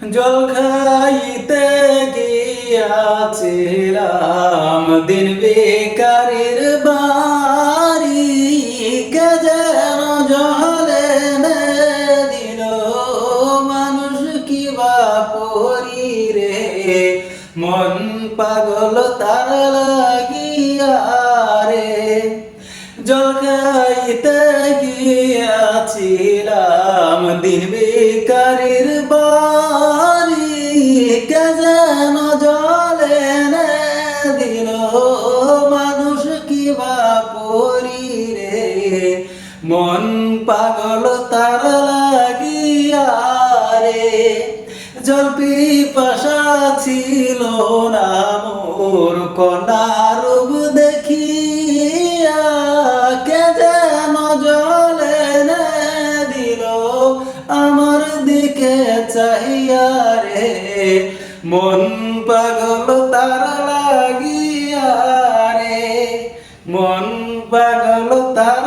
জল খাইতে গিয়াছিলাম দিন বেকারের বাড়ি, কে যেন জলে এনে দিল মানুষ কি বা পরি রে, মন পাগল তার লাগিয়া রে। জল খাইতে গিয়াছিলাম দিন বেকারের বাড়ি, কে যেন জলে এনে দিল মানুষ কি বা পরি রে, মন পাগল তার লাগিয়া রে। জল পিপাসা ছিল না মোর কন্যার রূপ দেখিয়া, কে যেন জলে এনে দিল আমার দিকে চাহিয়া রে, মন পাগল তার লাগিয়া রে, মন পাগল তার